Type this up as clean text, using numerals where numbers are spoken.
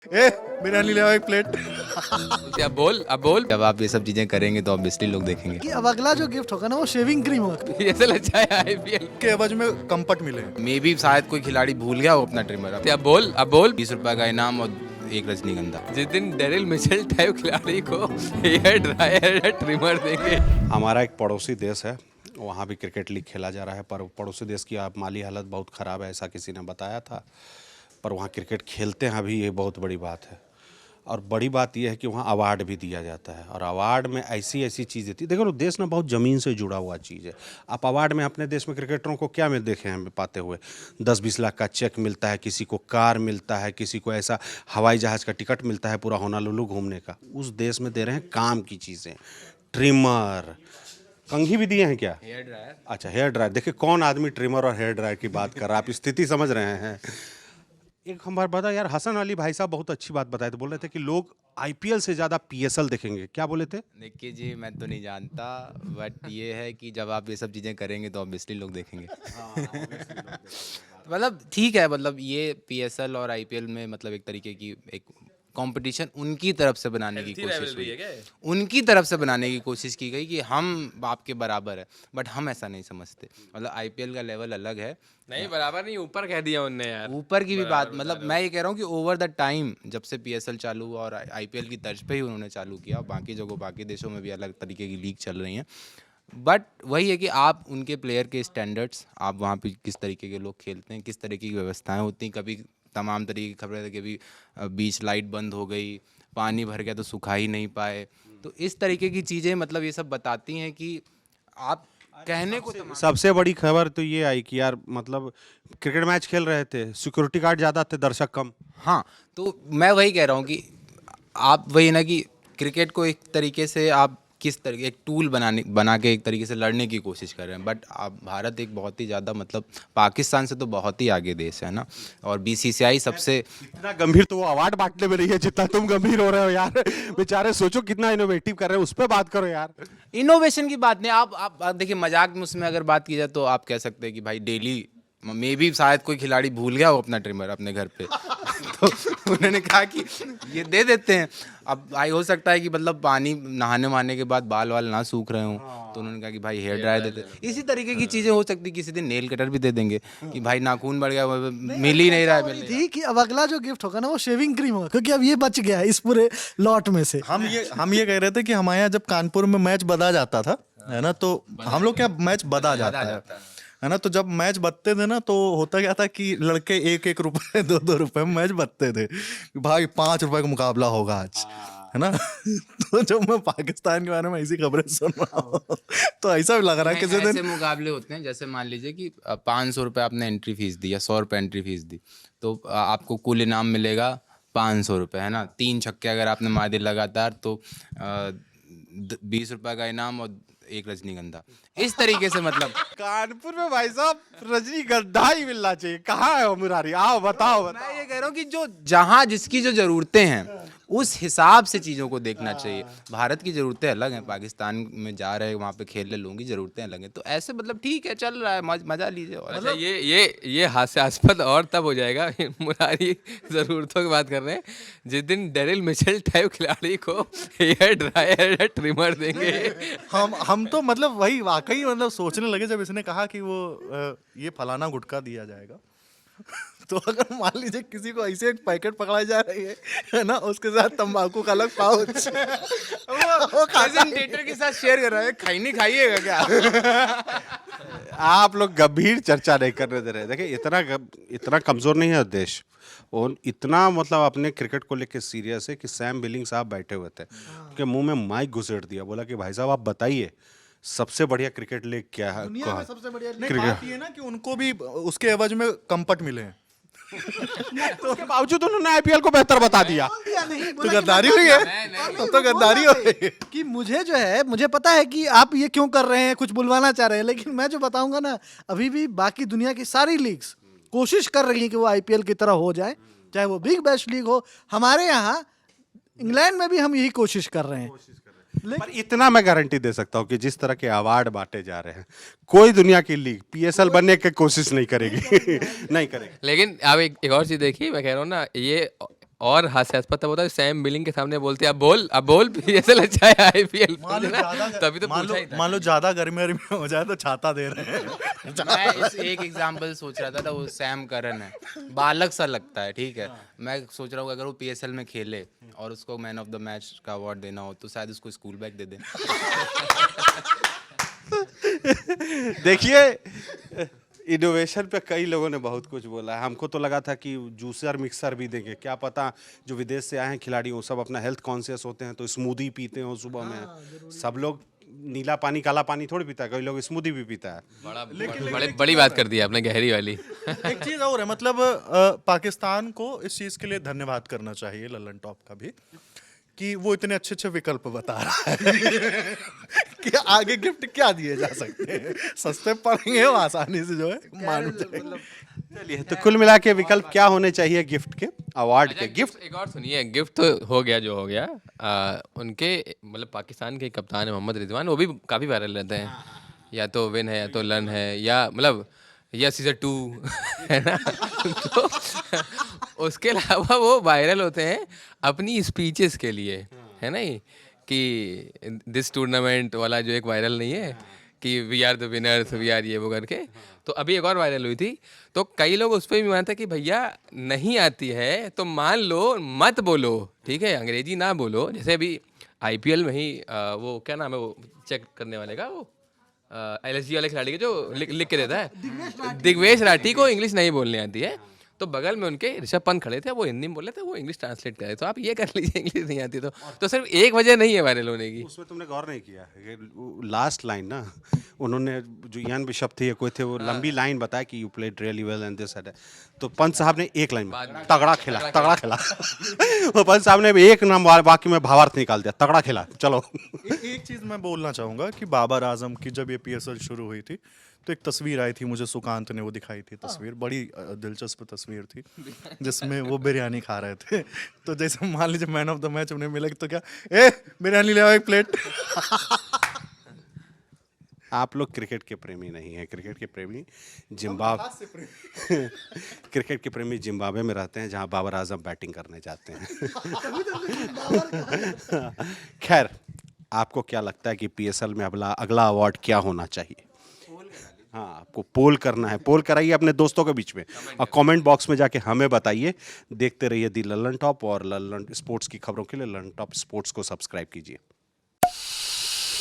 ए बिरयानी ले आओ एक प्लेट। अब बोल जब आप ये सब चीजें करेंगे तो ऑब्वियसली लोग देखेंगे कि अब अगला जो गिफ्ट होगा ना वो शेविंग क्रीम होगा। ये ऐसा लगता है आईपीएल के एवज में कंफर्ट मिले। मे भी शायद कोई खिलाड़ी भूल गया हो अपना ट्रिमर। अब बोल 20 रुपए का इनाम और एक रजनीगंधा। जिस दिन डेरिल मिचेल टाइप खिलाड़ी को हेयर ड्रायर ट्रिमर देंगे। हमारा एक पड़ोसी देश है, वहाँ भी क्रिकेट लीग खेला जा रहा है, पर पड़ोसी देश की आप माली हालत बहुत ख़राब है, ऐसा किसी ने बताया था। पर वहाँ क्रिकेट खेलते हैं अभी, ये बहुत बड़ी बात है। और बड़ी बात यह है कि वहाँ अवार्ड भी दिया जाता है, और अवार्ड में ऐसी ऐसी चीज़ देती है। देखो देश ना बहुत ज़मीन से जुड़ा हुआ चीज़ है। आप अवार्ड में अपने देश में क्रिकेटरों को क्या में देखे हैं पाते हुए, 10-20 लाख का चेक मिलता है, किसी को कार मिलता है, किसी को ऐसा हवाई जहाज़ का टिकट मिलता है पूरा होनालुलु घूमने का। उस देश में दे रहे हैं काम की चीज़ें, ट्रिमर, कंघी भी दिए हैं क्या? Hair dryer. अच्छा, हेयर ड्रायर। देखिए कौन आदमी ट्रिमर और हेयर ड्रायर की बात कर रहा है, आप स्थिति समझ रहे हैं। एक हम बार बता यार, हसन अली भाई साहब बहुत अच्छी बात बताए थे, बोल रहे थे कि लोग आईपीएल से ज़्यादा पीएसएल देखेंगे। क्या बोले थे? देखिए जी, मैं तो नहीं जानता, बट ये है कि जब आप ये सब चीज़ें करेंगे तो ऑब्वियसली लोग देखेंगे। मतलब ठीक है, मतलब ये पीएसएल और आईपीएल में मतलब एक तरीके की एक कंपटीशन उनकी तरफ से बनाने की कोशिश हुई, उनकी तरफ से बनाने की कोशिश की गई कि हम आपके बराबर है, बट हम ऐसा नहीं समझते। मतलब आईपीएल का लेवल अलग है। नहीं, बराबर नहीं, ऊपर कह दिया उनने यार। ऊपर की भी बात, मतलब मैं ये कह रहा हूँ कि ओवर द टाइम जब से पीएसएल चालू हुआ और आईपीएल की तर्ज पे ही उन्होंने चालू किया, बाकी जगहों बाकी देशों में भी अलग तरीके की लीग चल रही हैं, बट वही है कि आप उनके प्लेयर के स्टैंडर्ड्स, आप वहाँ पे किस तरीके के लोग खेलते हैं, किस तरीके की व्यवस्थाएं होती हैं। कभी तमाम तरीके की खबरें थी कि अभी बीच लाइट बंद हो गई, पानी भर गया तो सुखा ही नहीं पाए। तो इस तरीके की चीज़ें मतलब ये सब बताती हैं कि आप कहने को सबसे बड़ी खबर तो ये आई कि यार मतलब क्रिकेट मैच खेल रहे थे, सिक्योरिटी गार्ड ज़्यादा थे, दर्शक कम। हाँ, तो मैं वही कह रहा हूँ कि आप वही ना कि क्रिकेट को एक तरीके से आप किस तरीके एक टूल बना के एक तरीके से लड़ने की कोशिश कर रहे हैं, बट आप भारत एक बहुत ही ज़्यादा मतलब पाकिस्तान से तो बहुत ही आगे देश है ना। और बीसीसीआई सबसे इतना गंभीर तो वो अवार्ड बांटने में नहीं है जितना तुम गंभीर हो रहे हो यार। बेचारे सोचो कितना इनोवेटिव कर रहे हैं, उस पर बात करो यार। इनोवेशन की बात नहीं, आप देखिए मजाक में उसमें अगर बात की जाए तो आप कह सकते हैं कि भाई डेली मे भी शायद कोई खिलाड़ी भूल गया हो अपना ट्रिमर अपने घर पे तो उन्होंने कहा कि ये दे देते हैं। अब भाई हो सकता है कि मतलब पानी नहाने वहाने के बाद बाल वाल ना सूख रहे हों, तो उन्होंने कहा कि भाई हेयर ड्रायर दे देते। इसी तरीके की चीज़ें हो सकती, किसी दिन नेल कटर भी दे देंगे कि भाई नाखून बढ़ गया, मिल ही नहीं रहा है। थी कि अब अगला जो गिफ्ट होगा ना वो शेविंग क्रीम होगा, क्योंकि अब ये बच गया है इस पूरे लॉट में से। हम ये कह रहे थे कि हमारे यहाँ जब कानपुर में मैच बदा जाता था, है ना, तो हम लोग क्या मैच बदा जाता है ना, तो जब मैच बदते थे ना तो होता क्या था कि लड़के 1-1 रुपए 2-2 रुपए में मैच बदते थे। भाई 5 रुपए का मुकाबला होगा आज, है ना। तो जब मैं पाकिस्तान के बारे में ऐसी खबरें सुन रहा हूँ तो ऐसा भी लग रहा है किसी दिन ऐसे मुकाबले होते हैं, जैसे मान लीजिए कि 500 रुपये आपने एंट्री फीस दी या 100 रुपये एंट्री फीस दी, तो आपको कुल इनाम मिलेगा 500 रुपये, है ना। 3 छक्के अगर आपने मार दिए लगातार तो 20 रुपये का इनाम और एक रजनीगंधा। इस तरीके से मतलब कानपुर में भाई साहब रजनीगंधा ही मिलना चाहिए। कहाँ है वो मुरारी? आओ बताओ। मैं ये कह रहा हूँ कि जो जहाँ जिसकी जो ज़रूरतें हैं उस हिसाब से चीज़ों को देखना चाहिए। भारत की ज़रूरतें अलग हैं, पाकिस्तान में जा रहे हैं वहाँ पे खेलने, लोगों की ज़रूरतें अलग हैं, तो ऐसे मतलब ठीक है, चल रहा है, मज़ा लीजिए। और अच्छा, ये हास्यास्पद और तब हो जाएगा मुरारी ज़रूरतों की बात कर रहे हैं जिस दिन डेरिल मिचेल टाइप खिलाड़ी को हेयर ड्रायर ट्रिमर देंगे। हम तो मतलब वही वाकई मतलब सोचने लगे जब इसने कहा कि वो ये फलाना गुटखा दिया जाएगा। तो अगर मान लीजिए किसी को ऐसे एक पैकेट पकड़ाई जा रही है ना, उसके साथ तंबाकू का अलग पाउच वो प्रेजेंटेटर के साथ शेयर कर रहा है, खैनी खाइएगा क्या? आप लोग गंभीर चर्चा नहीं करने दे रहे। देखिए इतना कमजोर नहीं है देश, और इतना मतलब अपने क्रिकेट को लेके सीरियस है कि सैम बिलिंग साहब बैठे हुए थे, उनके मुंह में माइक घुसेड़ दिया, बोला कि भाई साहब आप बताइए सबसे बढ़िया क्रिकेट लीग क्या है? दुनिया में सबसे बढ़िया नहीं, बात ये ना कि उनको भी उसके एवज में कंफर्ट मिले हैं। तो उसके बावजूद उन्होंने आईपीएल को बेहतर बता दिया। तो गद्दारी हुई है, तो गद्दारी हो रही है कि मुझे जो है, मुझे पता है कि आप ये क्यों कर रहे हैं, कुछ बुलवाना चाह रहे हैं, लेकिन मैं जो बताऊंगा ना, अभी भी बाकी दुनिया की सारी लीग्स कोशिश कर रही हैं कि वो आईपीएल की तरह हो जाए, चाहे वो बिग बैश लीग हो। हमारे यहाँ इंग्लैंड में भी हम यही कोशिश कर रहे हैं। पर इतना मैं गारंटी दे सकता हूँ कि जिस तरह के अवार्ड बांटे जा रहे हैं, कोई दुनिया की लीग पीएसएल बनने की कोशिश नहीं करेगी। नहीं करेगी। लेकिन अब एक और चीज़ देखिए, मैं कह रहा हूँ ना, ये और हास्यास्पद तब होता है सैम बिलिंग के सामने बोलते हैं अब बोल PSL अच्छा है IPL तभी तो पूछा ही था। मान लो ज्यादा गर्मी हो जाए तो छाता दे रहे हैं। मैं इस एक एग्जांपल सोच रहा था वो सैम करन है, बालक सा लगता है, ठीक है। मैं सोच रहा हूँ अगर वो PSL में खेले और उसको मैन ऑफ द मैच का अवार्ड देना हो तो शायद उसको स्कूल बैग दे दें। देखिए इनोवेशन पे कई लोगों ने बहुत कुछ बोला है। हमको तो लगा था कि जूसर मिक्सर भी देंगे, क्या पता जो विदेश से आए हैं खिलाड़ी वो सब अपना हेल्थ कॉन्शियस होते हैं तो स्मूदी पीते हो सुबह में। सब लोग नीला पानी काला पानी थोड़ी पीता है, कई लोग स्मूदी भी पीता है। बड़ी बात कर दी आपने, गहरी वाली। एक चीज और है, मतलब पाकिस्तान को इस चीज के लिए धन्यवाद करना चाहिए, ललन टॉप का भी, कि वो इतने अच्छे अच्छे विकल्प बता रहा है कि आगे गिफ्ट क्या दिए जा सकते हैं, सस्ते पड़ेंगे वो आसानी से जो है मान जाएंगे। चलिए तो कुल मिला के विकल्प क्या होने चाहिए गिफ्ट के, अवार्ड के? गिफ्ट एक और सुनिए, गिफ्ट तो हो गया जो हो गया। उनके मतलब पाकिस्तान के कप्तान है मोहम्मद रिजवान, वो भी काफ़ी वायरल रहते हैं। या तो विन है या तो लन है या मतलब या सीजन 2 है ना। तो उसके अलावा वो वायरल होते हैं अपनी स्पीचेस के लिए, है ना, ये कि दिस टूर्नामेंट वाला जो एक वायरल नहीं है कि we are the winners, we are ये वो करके। तो अभी एक और वायरल हुई थी, तो कई लोग उस पर भी मानते हैं कि भैया नहीं आती है तो मान लो, मत बोलो, ठीक है, अंग्रेजी ना बोलो। जैसे अभी IPL में ही वो क्या नाम है वो चेक करने वाले का, वो LSG वाले खिलाड़ी के जो लिख के देता है, दिग्वेश राठी को इंग्लिश नहीं बोलने आती है, तो बगल में उनके ऋषभ पंत खड़े थे, वो हिंदी में बोले थे, वो इंग्लिश ट्रांसलेट करे। तो आप ये कर लीजिए, इंग्लिश नहीं आती तो सिर्फ एक वजह नहीं है वायरल होने की। उसमें तुमने गौर नहीं किया लास्ट लाइन ना, उन्होंने जो इयान बिशप थे या कोई थे वो लंबी लाइन बताया कि you played really well and this and, तो पंत साहब ने एक लाइन में तगड़ा खेला वो पंत साहब ने एक नाम वाक्य में भावार्थ निकाल दिया, तगड़ा खेला। चलो एक चीज मैं बोलना चाहूंगा कि बाबर आजम की जब ये PSL शुरू हुई थी तो एक तस्वीर आई थी, मुझे सुकांत ने वो दिखाई थी तस्वीर, बड़ी दिलचस्प तस्वीर थी जिसमें वो बिरयानी खा रहे थे। तो जैसे मान लीजिए मैन ऑफ द मैच उन्हें मिले तो क्या, बिरयानी ले आओ एक प्लेट। आप लोग क्रिकेट के प्रेमी नहीं हैं, क्रिकेट के प्रेमी क्रिकेट के प्रेमी जिम्बाब्वे में रहते हैं जहां बाबर आजम बैटिंग करने जाते हैं। खैर, आपको क्या लगता है कि PSL में अगला अवार्ड क्या होना चाहिए? हाँ, आपको पोल करना है, पोल कराइए अपने दोस्तों के बीच में और कमेंट बॉक्स में जाके हमें बताइए। देखते रहिए दी ललन टॉप, और ललन स्पोर्ट्स की खबरों के लिए ललन टॉप स्पोर्ट्स को सब्सक्राइब कीजिए।